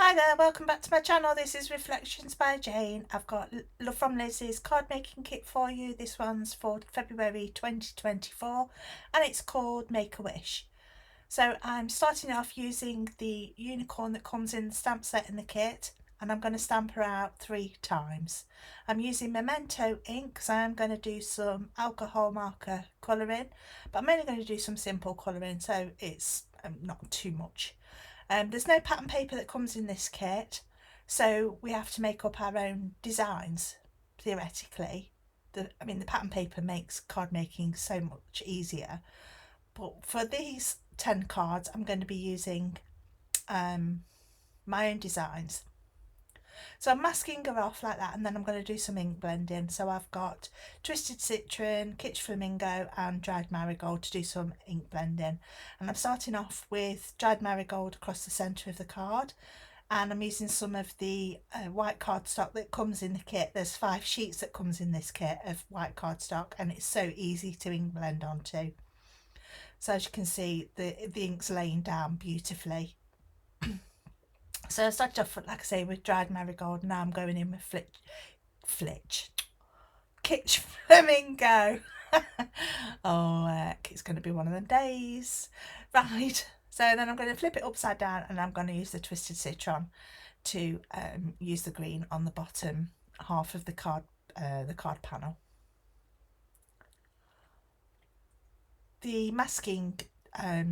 Hi there, welcome back to my channel. This is Reflections by Jane. I've got Love from Lizzie's card making kit for you. This one's for February 2024 and it's called Make a Wish. So I'm starting off using the unicorn that comes in the stamp set in the kit, and I'm going to stamp her out 3 times. I'm using Memento ink because I'm going to do some alcohol marker colouring, but I'm only going to do some simple colouring, so it's not too much. There's no pattern paper that comes in this kit, so we have to make up our own designs, theoretically. The pattern paper makes card making so much easier, but for these 10 cards I'm going to be using my own designs. So I'm masking her off like that, and then I'm going to do some ink blending. So I've got Twisted Citron, Kitsch Flamingo and Dried Marigold to do some ink blending. And I'm starting off with Dried Marigold across the centre of the card, and I'm using some of the white cardstock that comes in the kit. There's 5 sheets that comes in this kit of white cardstock, and it's so easy to ink blend onto. So as you can see, the ink's laying down beautifully. So I started off, like I say, with Dried Marigold. Now I'm going in with Kitsch Flamingo. It's going to be one of them days. Right, so then I'm going to flip it upside down, and I'm going to use the Twisted Citron to use the green on the bottom half of the card panel. The masking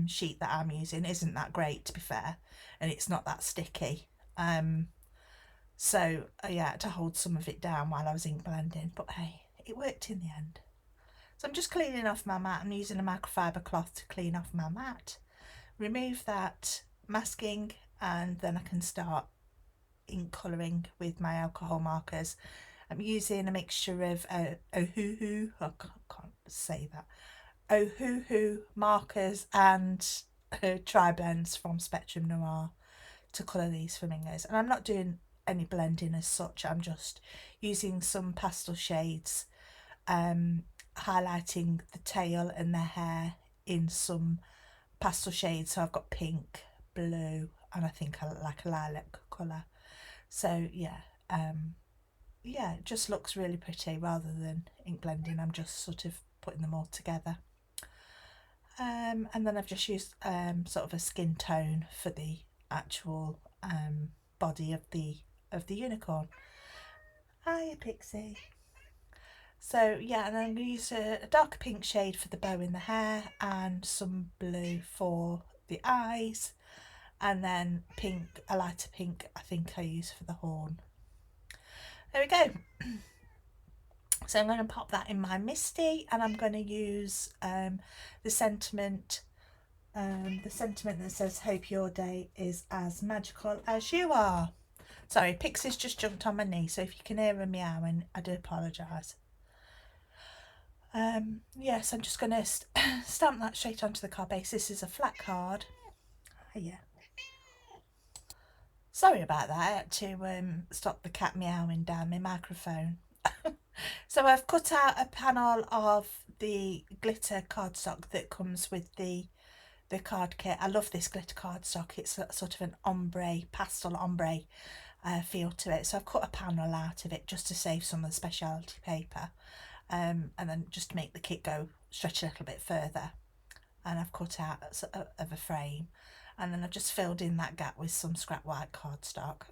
sheet that I'm using isn't that great, to be fair, and it's not that sticky. So yeah, to hold some of it down while I was ink blending, but hey, it worked in the end. So I'm just cleaning off my mat. I'm using a microfiber cloth to clean off my mat, remove that masking, and then I can start ink colouring with my alcohol markers. I'm using a mixture of Ohuhu, I can't say that, Ohuhu markers and tri-blends from Spectrum Noir to colour these flamingos. And I'm not doing any blending as such, I'm just using some pastel shades, highlighting the tail and the hair in some pastel shades. So I've got pink, blue, and I think I like a lilac colour. So yeah, it just looks really pretty rather than ink blending. I'm just sort of putting them all together. And then I've just used sort of a skin tone for the actual body of the unicorn. Hiya, Pixie. So yeah, and I'm going to use a darker pink shade for the bow in the hair, and some blue for the eyes, and then pink, a lighter pink I think I use for the horn. There we go. So I'm going to pop that in my Misty, and I'm going to use the sentiment that says, "Hope your day is as magical as you are." Sorry, Pixie's just jumped on my knee, so if you can hear her meowing, I do apologise. Yes, I'm just going to stamp that straight onto the card base. This is a flat card. Yeah. Sorry about that, I had to stop the cat meowing down my microphone. So I've cut out a panel of the glitter cardstock that comes with the card kit. I love this glitter cardstock. It's a sort of an ombre, pastel ombre feel to it. So I've cut a panel out of it just to save some of the specialty paper, and then just to make the kit go stretch a little bit further. And I've cut out of a frame, and then I've just filled in that gap with some scrap white cardstock.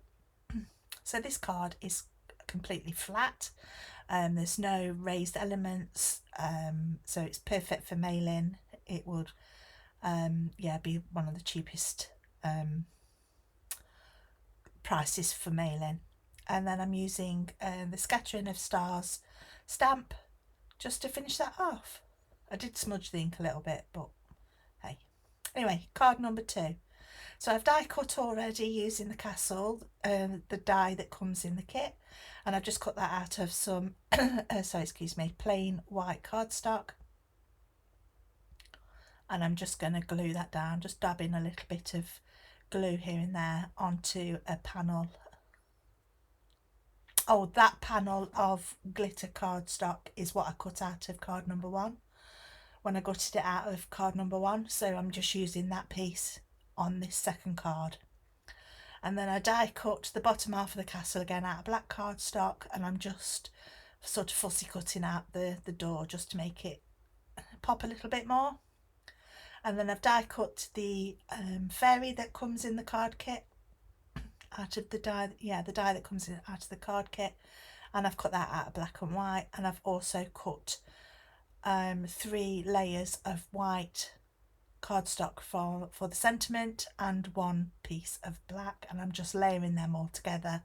So this card is completely flat. There's no raised elements, so it's perfect for mailing. It would be one of the cheapest prices for mailing. And then I'm using the Scattering of Stars stamp just to finish that off. I did smudge the ink a little bit, but hey. Anyway, card number 2. So I've die cut already using the castle, the die that comes in the kit, and I've just cut that out of some plain white cardstock, and I'm just going to glue that down, just dabbing a little bit of glue here and there onto a panel. Oh, that panel of glitter cardstock is what I cut out of card number 1 when I gutted it out of card number 1, so I'm just using that piece on this second card. And then I die cut the bottom half of the castle again out of black cardstock, and I'm just sort of fussy cutting out the door just to make it pop a little bit more. And then I've die cut the fairy that comes in the card kit out of the die, the die that comes in out of the card kit, and I've cut that out of black and white. And I've also cut 3 layers of white cardstock for the sentiment and 1 piece of black, and I'm just layering them all together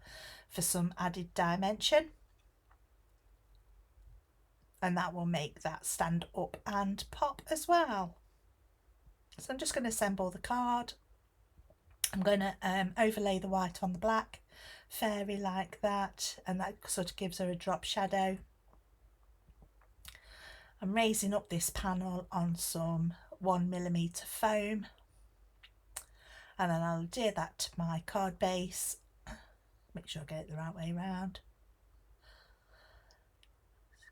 for some added dimension, and that will make that stand up and pop as well. So I'm just going to assemble the card. I'm going to overlay the white on the black fairy like that, and that sort of gives her a drop shadow. I'm raising up this panel on some 1mm foam, and then I'll adhere that to my card base. Make sure I get it the right way around.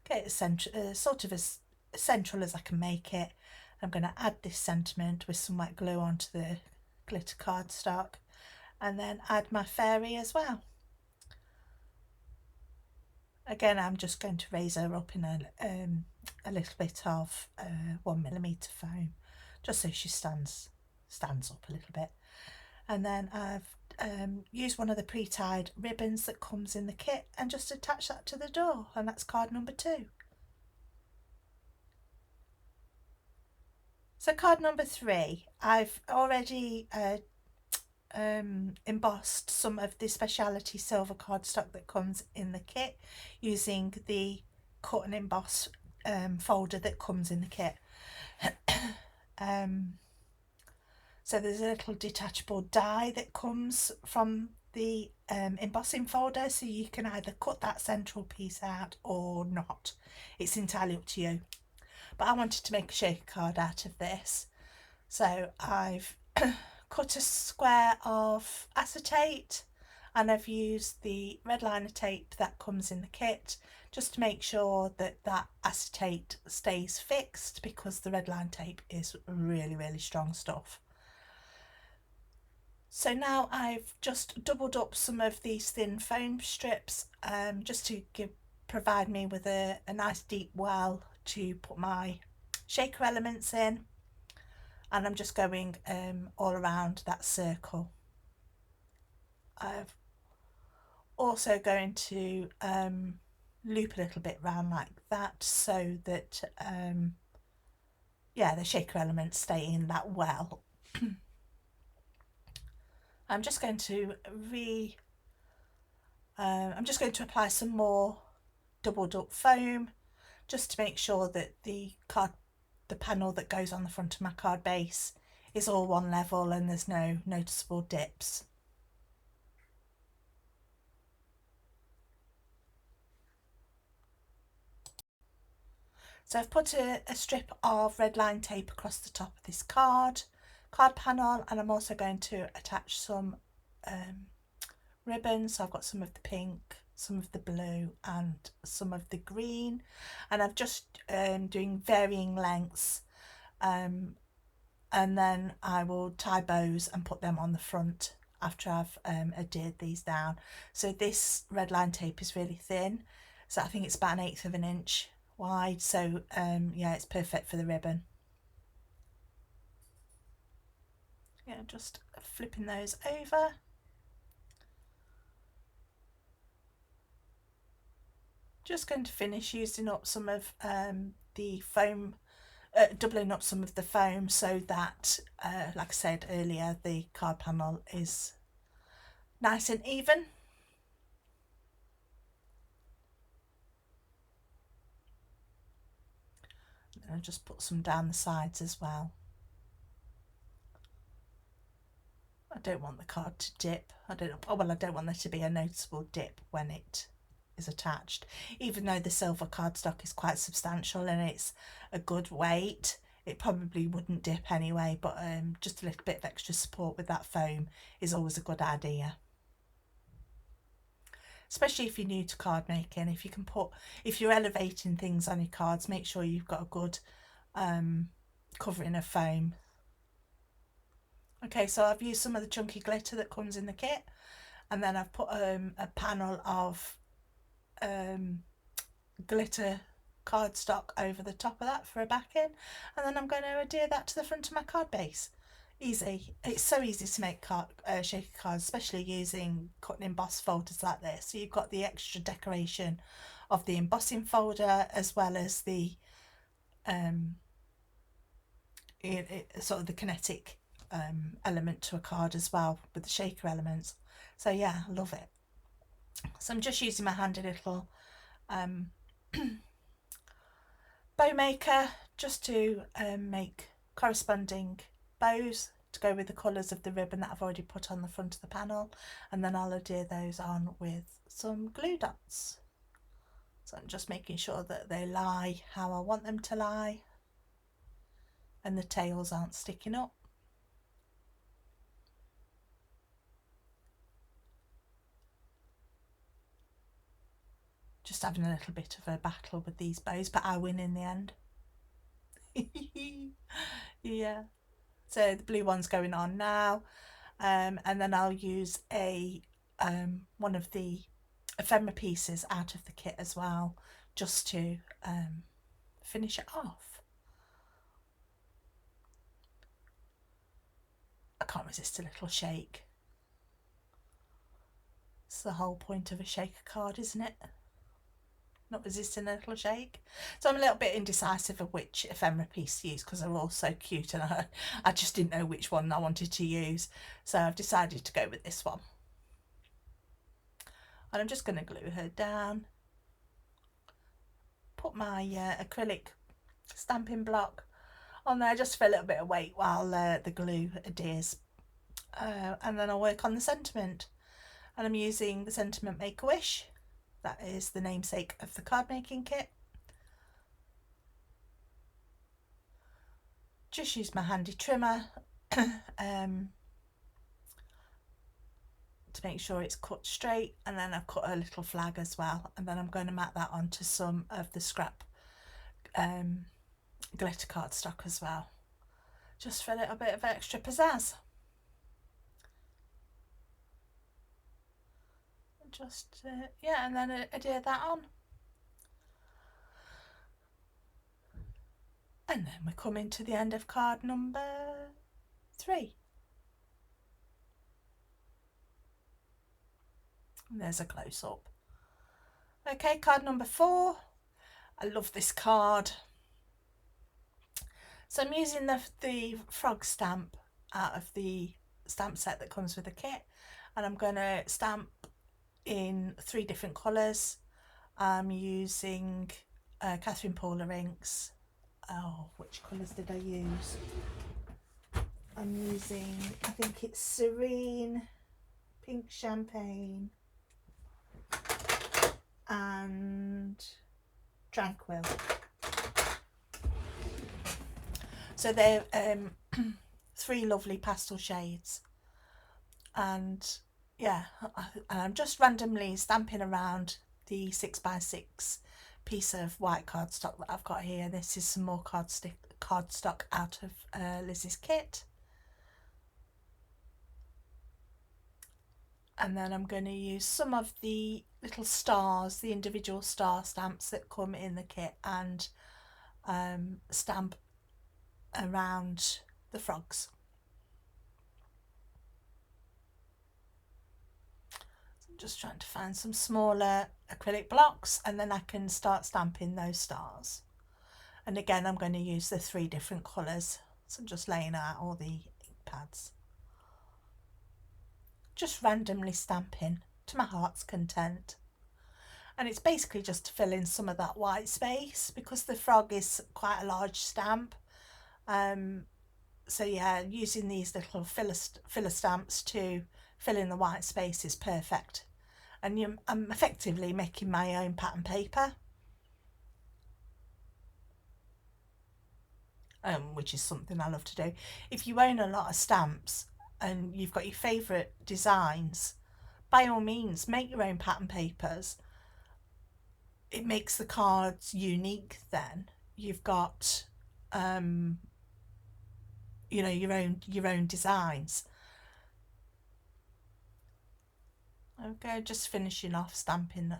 Get it sort of as central as I can make it. I'm going to add this sentiment with some wet glue onto the glitter cardstock, and then add my fairy as well. Again, I'm just going to raise her up in a little bit of 1mm foam, just so she stands up a little bit. And then I've used one of the pre-tied ribbons that comes in the kit and just attach that to the door, and that's card number 2. So card number 3, I've already embossed some of the speciality silver cardstock that comes in the kit using the cut and emboss folder that comes in the kit. So there's a little detachable die that comes from the embossing folder, so you can either cut that central piece out or not. It's entirely up to you. But I wanted to make a shaker card out of this, so I've cut a square of acetate, and I've used the red liner tape that comes in the kit just to make sure that that acetate stays fixed, because the red line tape is really strong stuff. So now I've just doubled up some of these thin foam strips just to provide me with a nice deep well to put my shaker elements in, and I'm just going all around that circle. I'm also going to loop a little bit round like that, so that the shaker elements stay in that well. I'm just going to apply some more doubled up foam just to make sure that the panel that goes on the front of my card base is all one level and there's no noticeable dips. So I've put a strip of red line tape across the top of this card panel, and I'm also going to attach some ribbons. So I've got some of the pink, some of the blue and some of the green, and I'm just doing varying lengths, and then I will tie bows and put them on the front after I've adhered these down. So this red line tape is really thin, so I think it's about 1/8 of an inch wide, so it's perfect for the ribbon. Just flipping those over. Just going to finish using up some of the foam, doubling up some of the foam, so that like I said earlier, the card panel is nice and even. And I'll just put some down the sides as well. I don't want the card to dip. I don't want there to be a noticeable dip when it is attached, even though the silver cardstock is quite substantial and it's a good weight. It probably wouldn't dip anyway, but just a little bit of extra support with that foam is always a good idea, especially if you're new to card making. If you're elevating things on your cards, make sure you've got a good covering of foam Okay, so I've used some of the chunky glitter that comes in the kit, and then I've put a panel of glitter cardstock over the top of that for a backing, and then I'm going to adhere that to the front of my card base. Easy. It's so easy to make shaker cards, especially using cut and emboss folders like this. So you've got the extra decoration of the embossing folder, as well as the sort of the kinetic element to a card as well, with the shaker elements. So yeah, I love it. So I'm just using my handy little bow maker just to make corresponding bows to go with the colours of the ribbon that I've already put on the front of the panel, and then I'll adhere those on with some glue dots. So I'm just making sure that they lie how I want them to lie and the tails aren't sticking up. Just having a little bit of a battle with these bows, but I win in the end. Yeah, so the blue one's going on now, and then I'll use a one of the ephemera pieces out of the kit as well, just to finish it off. I can't resist a little shake. It's the whole point of a shaker card, isn't it? Not resisting a little shake. So I'm a little bit indecisive of which ephemera piece to use because they're all so cute, and I just didn't know which one I wanted to use, so I've decided to go with this one. And I'm just going to glue her down, put my acrylic stamping block on there just for a little bit of weight while the glue adheres, and then I'll work on the sentiment. And I'm using the Sentiment Make-A-Wish. That is the namesake of the card making kit. Just use my handy trimmer to make sure it's cut straight, and then I've cut a little flag as well, and then I'm going to mat that onto some of the scrap glitter cardstock as well, just for a little bit of extra pizzazz. Just yeah, and then adhere that on. And then we're coming to the end of card number 3. And there's a close-up. Okay, card number 4. I love this card. So I'm using the frog stamp out of the stamp set that comes with the kit, and I'm going to stamp in 3 different colours. I'm using Catherine Paula inks. Oh, which colours did I use? I'm using, I think it's Serene, Pink Champagne, and Tranquil. So they're 3 lovely pastel shades, and yeah, I'm just randomly stamping around the 6x6 piece of white cardstock that I've got here. This is some more cardstock out of Lizi's kit. And then I'm going to use some of the little stars, the individual star stamps that come in the kit, and stamp around the frogs. So I'm just trying to find some smaller acrylic blocks, and then I can start stamping those stars. And again, I'm going to use the 3 different colours. So I'm just laying out all the ink pads. Just randomly stamping to my heart's content. And it's basically just to fill in some of that white space, because the frog is quite a large stamp. So yeah, using these little filler stamps to fill in the white space is perfect. And I'm effectively making my own pattern paper, which is something I love to do. If you own a lot of stamps and you've got your favourite designs, by all means make your own pattern papers. It makes the cards unique then. You've got you know, your own designs. Okay, just finishing off stamping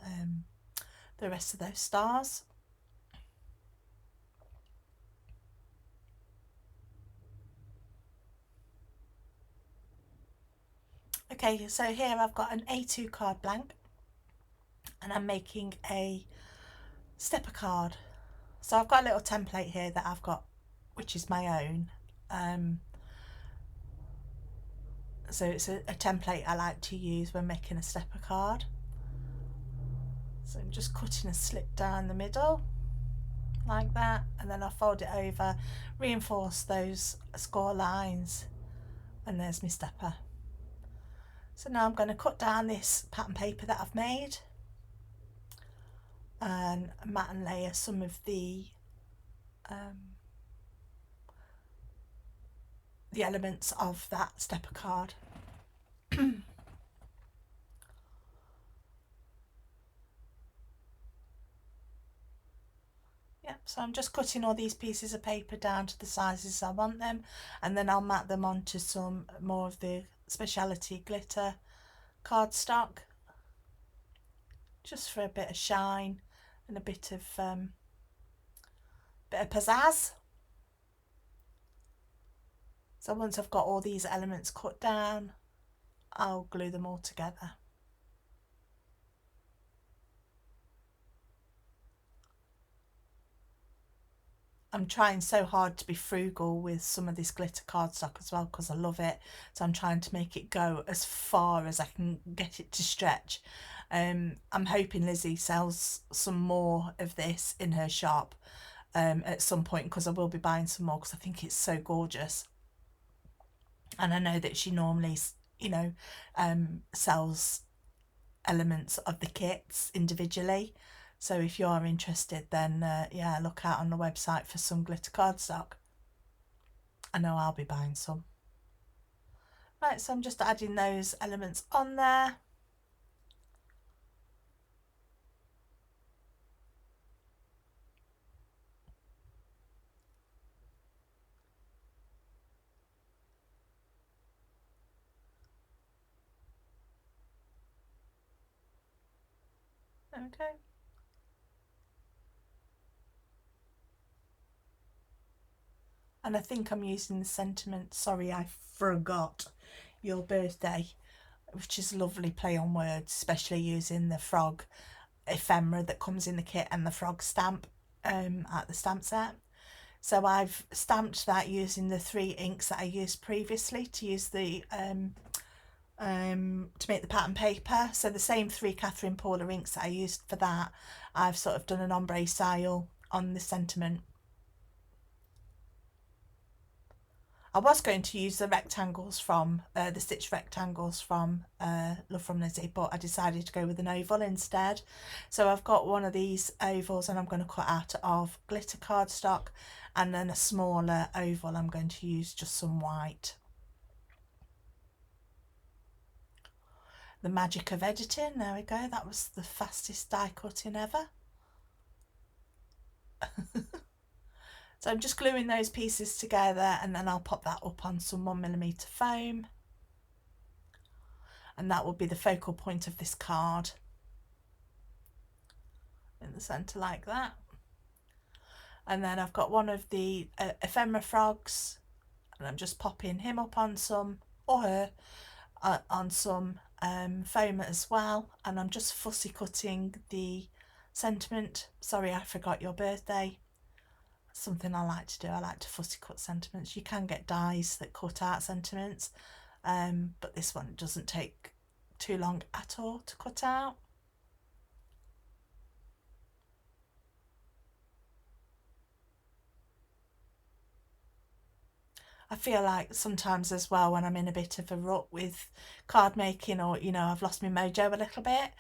the rest of those stars. Okay, so here I've got an A2 card blank and I'm making a stepper card. So I've got a little template here that I've got, which is my own. So it's a template I like to use when making a stepper card. So I'm just cutting a slip down the middle like that, and then I'll fold it over, reinforce those score lines, and there's my stepper. So now I'm going to cut down this pattern paper that I've made and mat and layer some of the elements of that stepper card. Yeah, so I'm just cutting all these pieces of paper down to the sizes I want them, and then I'll mat them onto some more of the speciality glitter cardstock, just for a bit of shine and a bit of pizzazz. So once I've got all these elements cut down, I'll glue them all together. I'm trying so hard to be frugal with some of this glitter cardstock as well because I love it. So I'm trying to make it go as far as I can get it to stretch. I'm hoping Lizi sells some more of this in her shop at some point, because I will be buying some more because I think it's so gorgeous. And I know that she normally, you know, sells elements of the kits individually. So if you're interested, then yeah, look out on the website for some glitter cardstock. I know I'll be buying some. Right, so I'm just adding those elements on there. Okay. And I think I'm using the sentiment, sorry, I forgot your birthday, which is a lovely play on words, especially using the frog ephemera that comes in the kit and the frog stamp at the stamp set. So I've stamped that using the 3 inks that I used previously to use the to make the pattern paper. So the same 3 Catherine Paula inks that I used for that, I've sort of done an ombre style on the sentiment. I was going to use the rectangles from the stitch rectangles from Love from Lizi, but I decided to go with an oval instead. So I've got one of these ovals and I'm going to cut out of glitter cardstock, and then a smaller oval I'm going to use just some white. The magic of editing, there we go, that was the fastest die cutting ever. So I'm just gluing those pieces together, and then I'll pop that up on some 1mm foam, and that will be the focal point of this card in the centre like that. And then I've got one of the ephemera frogs, and I'm just popping him up on some, or her, on some foam as well, and I'm just fussy cutting the sentiment. Sorry, I forgot your birthday. Something I like to do. I like to fussy cut sentiments. You can get dies that cut out sentiments, but this one doesn't take too long at all to cut out. I feel like sometimes as well, when I'm in a bit of a rut with card making, or you know, I've lost my mojo a little bit,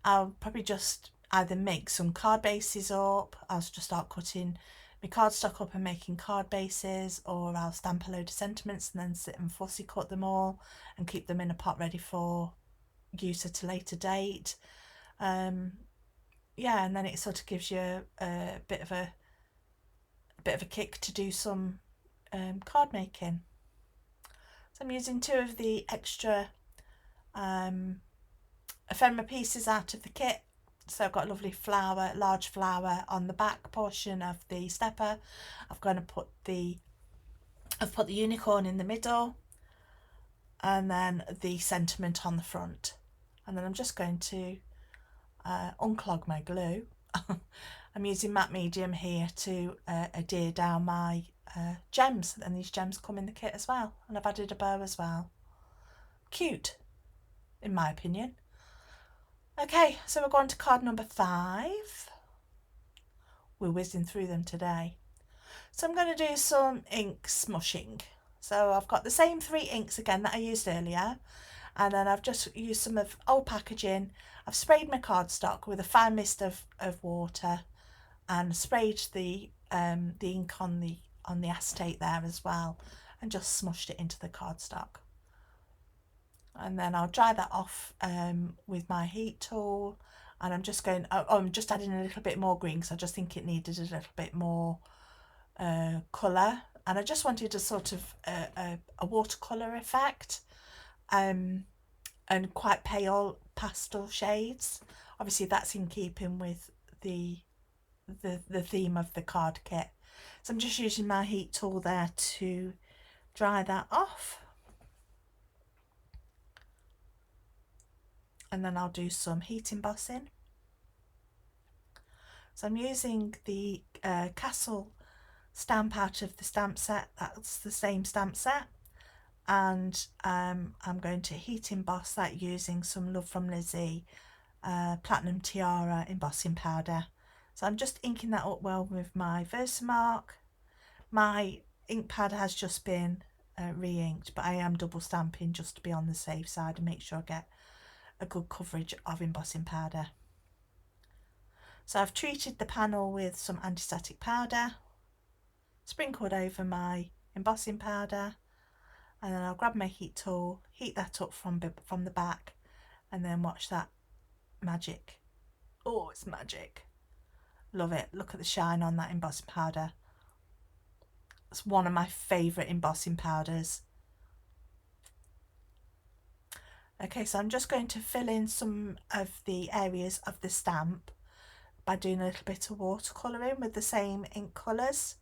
I'll probably just either make some card bases up, I'll just start cutting my cardstock up and making card bases, or I'll stamp a load of sentiments and then sit and fussy cut them all and keep them in a pot ready for use at a later date. Yeah, and then it sort of gives you a bit of a kick to do some card making. So I'm using 2 of the extra ephemera pieces out of the kit. So I've got a lovely flower, large flower on the back portion of the stepper. I've put the unicorn in the middle, and then the sentiment on the front. And then I'm just going to unclog my glue. I'm using matte medium here to adhere down my gems, and these gems come in the kit as well, and I've added a bow as well. Cute, in my opinion. Okay, so we're going to card number 5. We're whizzing through them today. So I'm going to do some ink smushing. So I've got the same 3 inks again that I used earlier, and then I've just used some of old packaging. I've sprayed my cardstock with a fine mist of water, and sprayed the ink on the acetate there as well, and just smushed it into the cardstock. And then I'll dry that off with my heat tool, and I'm just adding a little bit more green because I just think it needed a little bit more colour, and I just wanted a sort of a watercolour effect, and quite pale pastel shades. Obviously that's in keeping with the theme of the card kit. So I'm just using my heat tool there to dry that off, and then I'll do some heat embossing. So I'm using the Castle stamp out of the stamp set. That's the same stamp set, and I'm going to heat emboss that using some Love from Lizi Platinum Tiara embossing powder. So I'm just inking that up well with my Versamark. My ink pad has just been re-inked, but I am double stamping just to be on the safe side and make sure I get a good coverage of embossing powder. So I've treated the panel with some anti-static powder, sprinkled over my embossing powder, and then I'll grab my heat tool, heat that up from the back, and then watch that magic. Oh, it's magic. Love it. Look at the shine on that embossing powder. It's one of my favourite embossing powders. Okay, so I'm just going to fill in some of the areas of the stamp by doing a little bit of watercolouring with the same ink colours,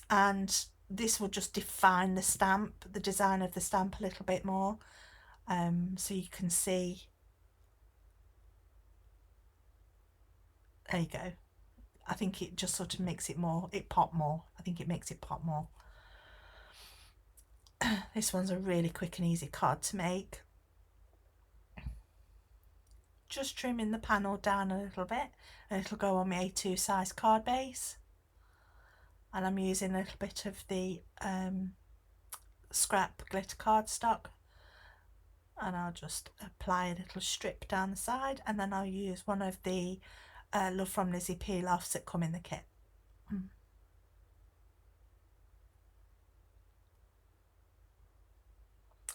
and this will just define the stamp, the design of the stamp a little bit more, so you can see. There you go. I think it just sort of makes it pop more. I think it makes it pop more. This one's a really quick and easy card to make. Just trimming the panel down a little bit, and it'll go on my A2 size card base. And I'm using a little bit of the scrap glitter cardstock, and I'll just apply a little strip down the side, and then I'll use one of the Love from Lizi peel offs that come in the kit.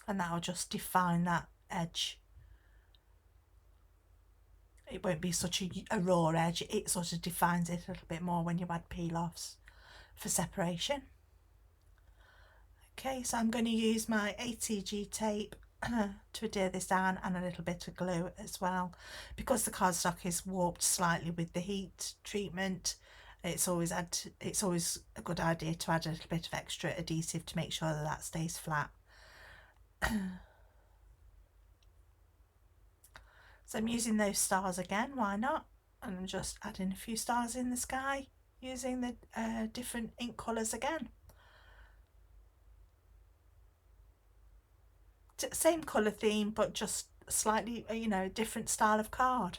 And that'll just define that edge. It won't be such a raw edge, it sort of defines it a little bit more when you add peel offs for separation. Okay, so I'm going to use my ATG tape to adhere this down, and a little bit of glue as well, because the cardstock is warped slightly with the heat treatment. It's always a good idea to add a little bit of extra adhesive to make sure that stays flat. So I'm using those stars again, why not? And I'm just adding a few stars in the sky using the different ink colours again. Same colour theme, but just slightly, different style of card.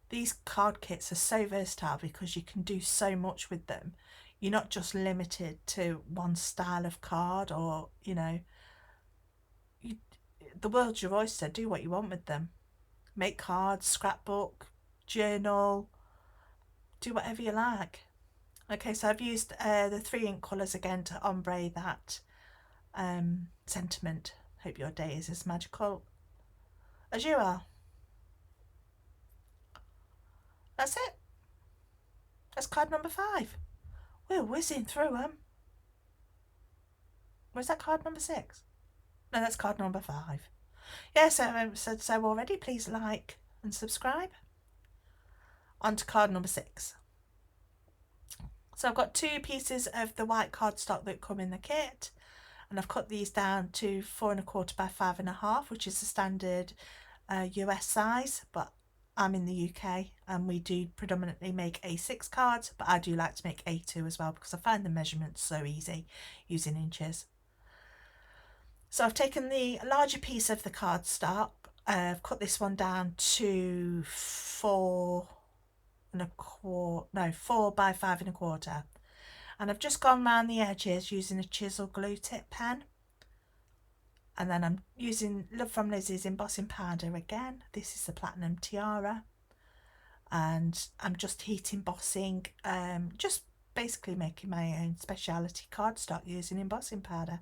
These card kits are so versatile because you can do so much with them. You're not just limited to one style of card, or, the world's your oyster. Do what you want with them. Make cards, scrapbook, journal, do whatever you like. Okay, so I've used the 3 ink colours again to ombre that sentiment. Hope your day is as magical as you are. That's it. That's card number 5. We're whizzing through them. Was that card number 6? No, that's card number 5. Yeah, so already. Please like and subscribe. On to card number 6. So I've got 2 pieces of the white cardstock that come in the kit, and I've cut these down to 4¼ by 5½, which is the standard US size, but I'm in the UK and we do predominantly make A6 cards, but I do like to make A2 as well because I find the measurements so easy using inches. So I've taken the larger piece of the cardstock, I've cut this one down to 4 by 5¼ and I've just gone around the edges using a chisel glue tip pen, and then I'm using Love from Lizi's embossing powder again. This is the Platinum Tiara, and I'm just heat embossing, just basically making my own speciality cardstock using embossing powder.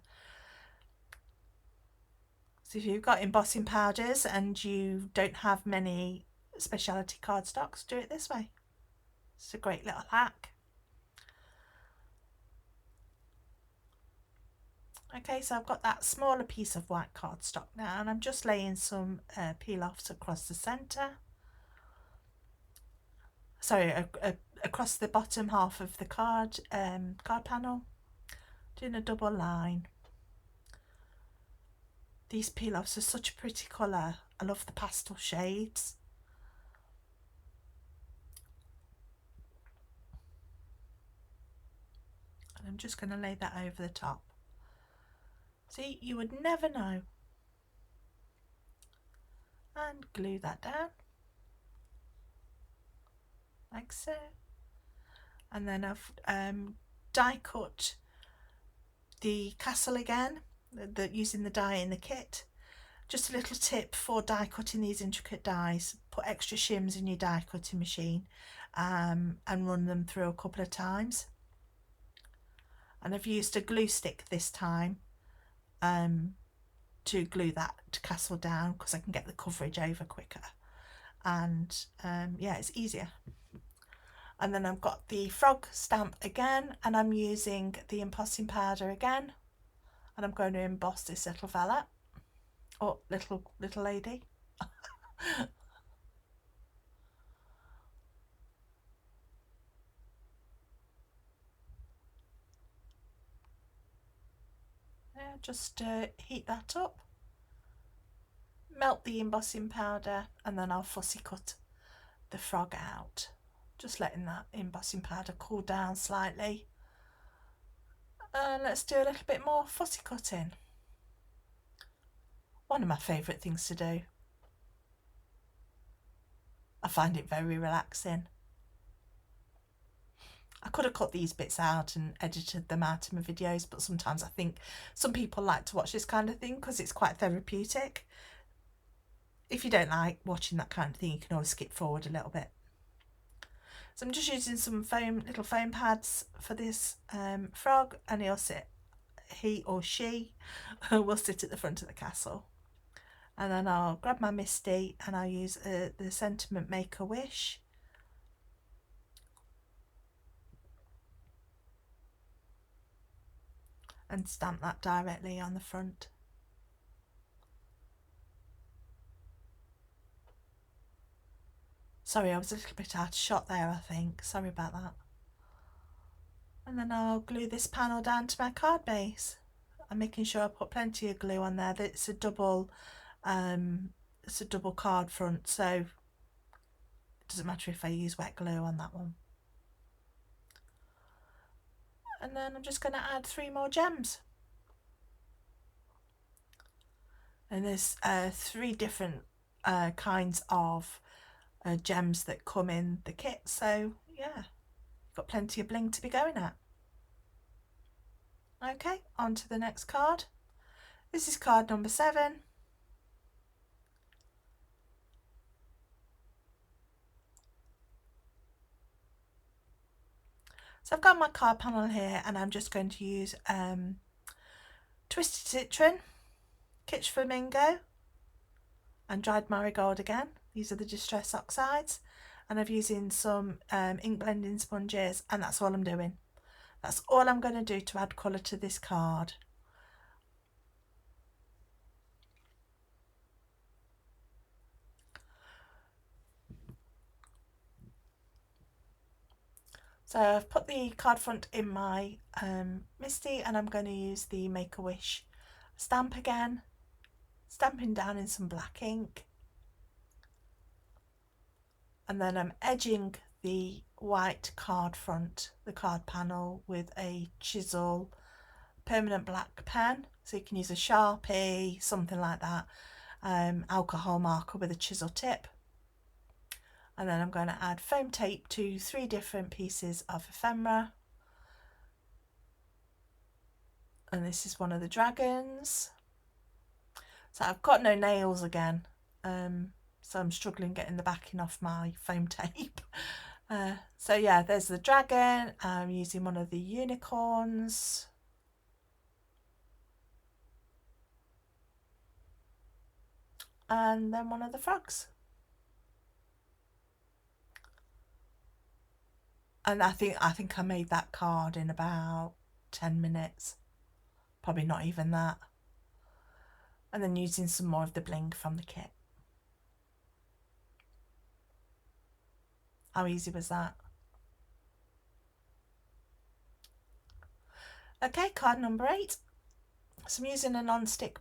So if you've got embossing powders and you don't have many speciality cardstocks, do it this way. It's a great little hack. Okay, so I've got that smaller piece of white cardstock now, and I'm just laying some peel-offs across the centre. Sorry, across the bottom half of the card panel, doing a double line. These peel-offs are such a pretty colour. I love the pastel shades. And I'm just going to lay that over the top. See, you would never know. And glue that down, like so. And then I've die cut the castle again, using the die in the kit. Just a little tip for die cutting these intricate dies: put extra shims in your die cutting machine and run them through a couple of times. And I've used a glue stick this time to glue that castle down because I can get the coverage over quicker, and yeah, it's easier. And then I've got the frog stamp again, and I'm using the embossing powder again, and I'm going to emboss this little fella, or little lady. Yeah, just heat that up, melt the embossing powder, and then I'll fussy cut the frog out, just letting that embossing powder cool down slightly. Let's do a little bit more fussy cutting. One of my favourite things to do. I find it very relaxing. I could have cut these bits out and edited them out in my videos, but sometimes I think some people like to watch this kind of thing because it's quite therapeutic. If you don't like watching that kind of thing, you can always skip forward a little bit. So I'm just using some little foam pads for this frog, and he or she will sit at the front of the castle. And then I'll grab my Misty and I'll use the Sentiment Make-A-Wish. And stamp that directly on the front. Sorry, I was a little bit out of shot there, I think. Sorry about that. And then I'll glue this panel down to my card base. I'm making sure I put plenty of glue on there. It's a double card front, so it doesn't matter if I use wet glue on that one. And then I'm just going to add 3 more gems. And there's 3 different kinds of gems that come in the kit, so yeah, got plenty of bling to be going at. Okay, on to the next card. This is card number 7. So I've got my card panel here, and I'm just going to use Twisted Citron, Kitsch Flamingo, and Dried Marigold again. These are the Distress Oxides, and I'm using some ink blending sponges, and that's all I'm doing. That's all I'm going to do to add colour to this card. So I've put the card front in my Misty, and I'm going to use the Make-A-Wish stamp again, stamping down in some black ink, and then I'm edging the white card front, the card panel, with a chisel permanent black pen. So you can use a Sharpie, something like that, alcohol marker with a chisel tip. And then I'm going to add foam tape to 3 different pieces of ephemera. And this is one of the dragons. So I've got no nails again, so I'm struggling getting the backing off my foam tape. So yeah, there's the dragon. I'm using one of the unicorns. And then one of the frogs. And I think I made that card in about 10 minutes. Probably not even that. And then using some more of the bling from the kit. How easy was that? Okay, card number 8. So I'm using a non-stick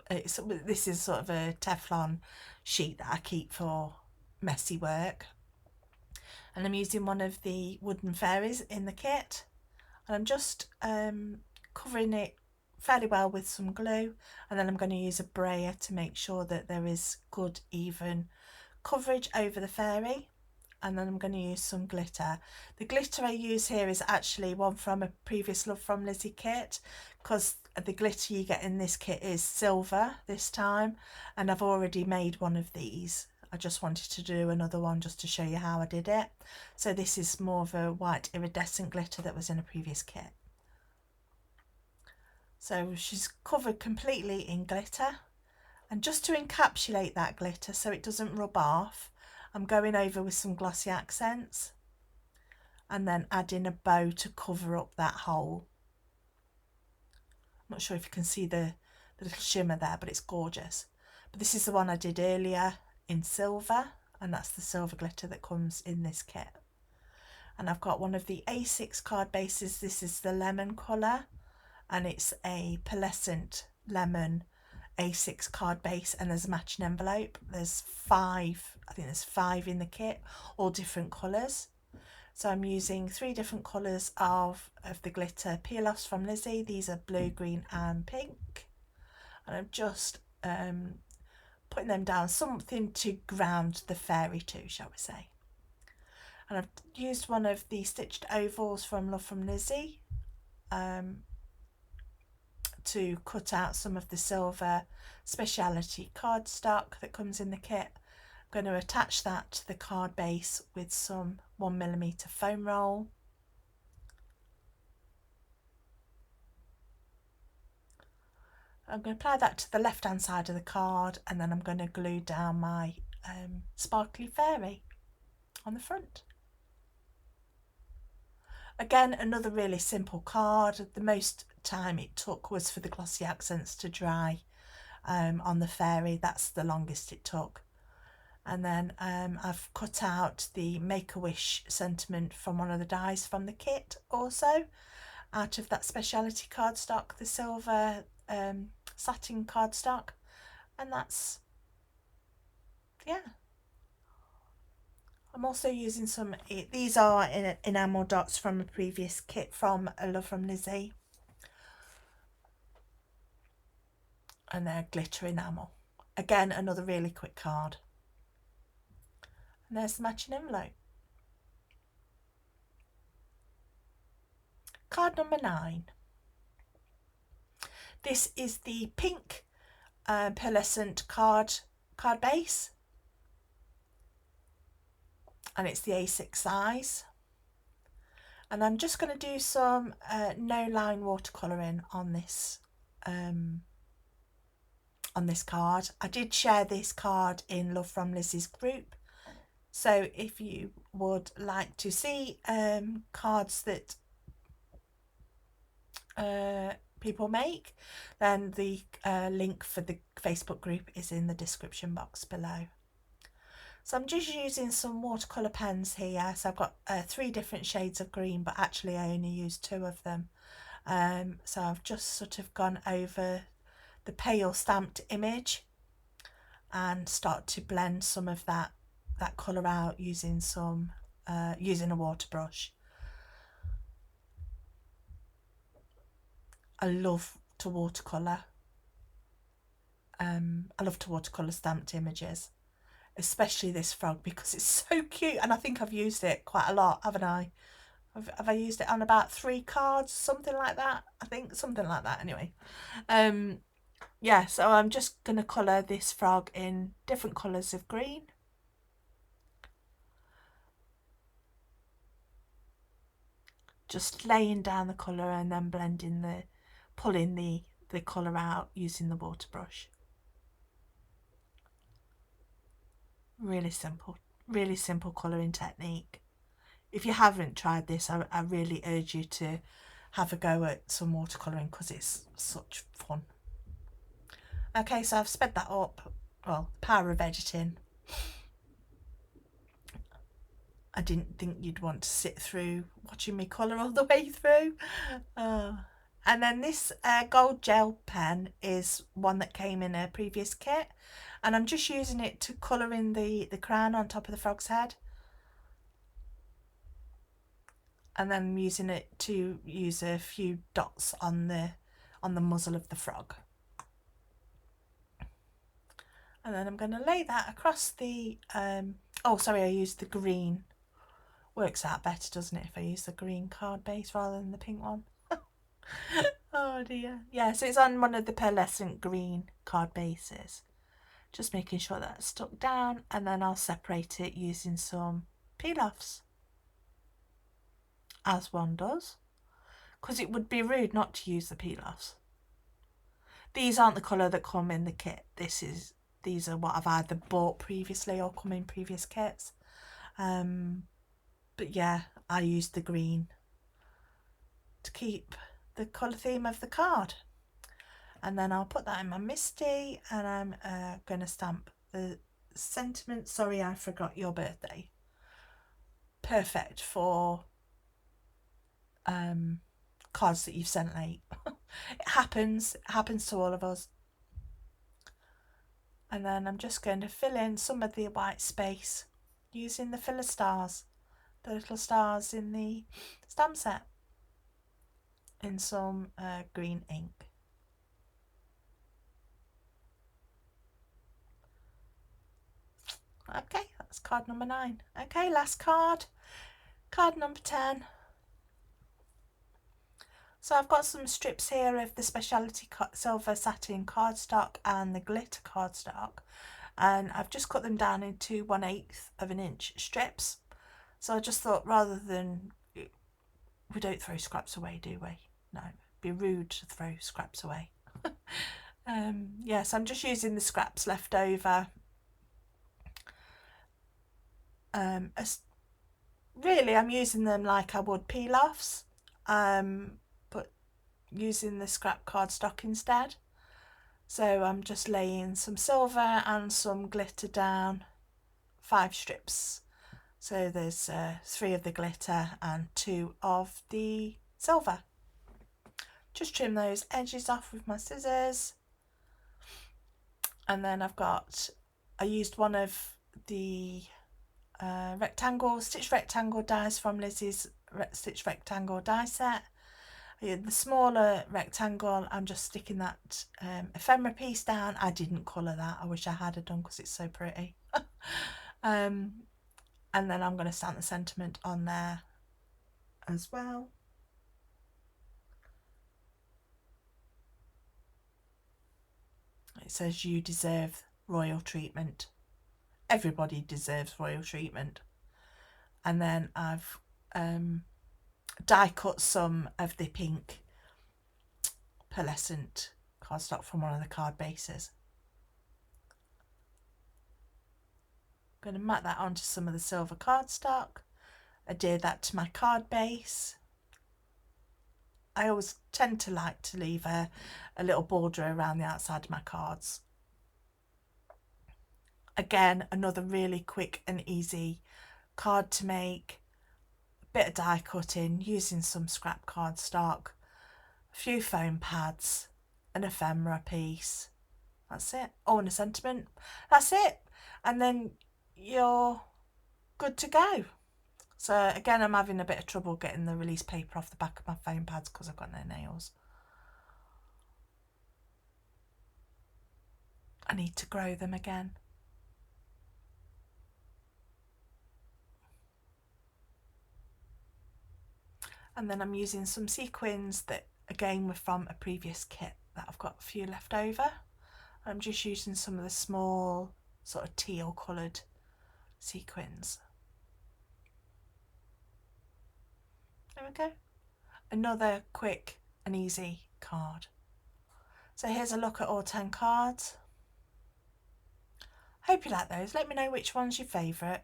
this is sort of a Teflon sheet that I keep for messy work. And I'm using one of the wooden fairies in the kit. And I'm just covering it fairly well with some glue. And then I'm going to use a brayer to make sure that there is good, even coverage over the fairy. And then I'm going to use some glitter. The glitter I use here is actually one from a previous Love from Lizi kit, because the glitter you get in this kit is silver this time, and I've already made one of these. I just wanted to do another one just to show you how I did it. So this is more of a white iridescent glitter that was in a previous kit. So she's covered completely in glitter, and just to encapsulate that glitter so it doesn't rub off, I'm going over with some glossy accents and then adding a bow to cover up that hole. I'm not sure if you can see the little shimmer there, but it's gorgeous. But this is the one I did earlier in silver, and that's the silver glitter that comes in this kit. And I've got one of the A6 card bases. This is the lemon colour, and it's a pearlescent lemon A6 card base, and there's a matching envelope. There's 5, I think there's 5 in the kit, all different colours. So I'm using 3 different colours of the glitter peel-offs from Lizi. These are blue, green and pink. And I'm just putting them down, something to ground the fairy to, shall we say. And I've used one of the stitched ovals from Love from Lizi to cut out some of the silver speciality cardstock that comes in the kit. I'm going to attach that to the card base with some 1mm foam roll. I'm going to apply that to the left hand side of the card, and then I'm going to glue down my sparkly fairy on the front. Again, another really simple card. The most time it took was for the glossy accents to dry on the fairy. That's the longest it took. And then I've cut out the Make-A-Wish sentiment from one of the dies from the kit also, out of that speciality cardstock, the silver satin cardstock. And that's, yeah. I'm also using some, these are enamel dots from a previous kit from A Love from Lizi. And they're glitter enamel. Again, another really quick card. And there's the matching envelope. Card number 9. This is the pink pearlescent card base. And it's the A6 size. And I'm just going to do some no line watercolouring on this card. I did share this card in Love from Lizi's group. So if you would like to see cards that people make, then the link for the Facebook group is in the description box below. So I'm just using some watercolour pens here. So I've got 3 different shades of green, but actually I only used 2 of them. So I've just sort of gone over the pale stamped image and start to blend some of that colour out using using a water brush. I love to watercolour. I love to watercolour stamped images, especially this frog because it's so cute, and I think I've used it quite a lot, haven't I? Have I used it on about 3 cards, something like that? I think something like that anyway. Yeah, so I'm just going to colour this frog in different colours of green. Just laying down the colour and then pulling the colour out using the water brush. Really simple colouring technique. If you haven't tried this, I really urge you to have a go at some watercolouring because it's such fun. Okay, so I've sped that up. Well, power of editing. I didn't think you'd want to sit through watching me colour all the way through. And then this gold gel pen is one that came in a previous kit, and I'm just using it to colour in the crown on top of the frog's head. And then I'm using it to use a few dots on the muzzle of the frog. And then I'm going to lay that across the oh sorry, I used the green. Works out better, doesn't it, if I use the green card base rather than the pink one? Oh dear. Yeah, so it's on one of the pearlescent green card bases. Just making sure that's stuck down, and then I'll separate it using some peel-offs, as one does, because it would be rude not to use the peel-offs. These aren't the colour that come in the kit. These are what I've either bought previously or come in previous kits. But yeah, I used the green to keep the colour theme of the card. And then I'll put that in my MISTI, and I'm going to stamp the sentiment, sorry I forgot your birthday. Perfect for cards that you've sent late. It happens to all of us. And then I'm just going to fill in some of the white space using the filler stars, the little stars in the stamp set, in some green ink. Okay, that's card number 9. Okay, last card, card number 10. So I've got some strips here of the specialty silver satin cardstock and the glitter cardstock, and I've just cut them down into 1/8 of an inch strips. So I just thought, rather than, we don't throw scraps away, do we? No, it'd be rude to throw scraps away. Yes, I'm just using the scraps left over. Really, I'm using them like I would peel-offs, but using the scrap cardstock instead. So I'm just laying some silver and some glitter down, 5 strips. So there's 3 of the glitter and 2 of the silver. Just trim those edges off with my scissors. And then I used one of the stitch rectangle dies from Lizi's stitch rectangle die set. The smaller rectangle, I'm just sticking that ephemera piece down. I didn't colour that. I wish I had done because it's so pretty. And then I'm going to stamp the sentiment on there as well. It says, "You deserve royal treatment." Everybody deserves royal treatment. And then I've die cut some of the pink pearlescent cardstock from one of the card bases. I'm going to mat that onto some of the silver cardstock. Adhere that to my card base. I always tend to like to leave a little border around the outside of my cards. Again, another really quick and easy card to make. A bit of die cutting using some scrap cardstock, a few foam pads, an ephemera piece. That's it. Oh, and a sentiment. That's it. And then you're good to go. So again, I'm having a bit of trouble getting the release paper off the back of my foam pads because I've got no nails. I need to grow them again. And then I'm using some sequins that again were from a previous kit that I've got a few left over. I'm just using some of the small sort of teal coloured sequins. There we go. Another quick and easy card. So here's a look at all 10 cards. Hope you like those. Let me know which one's your favourite.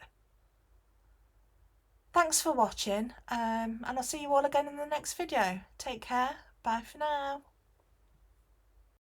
Thanks for watching, and I'll see you all again in the next video. Take care. Bye for now.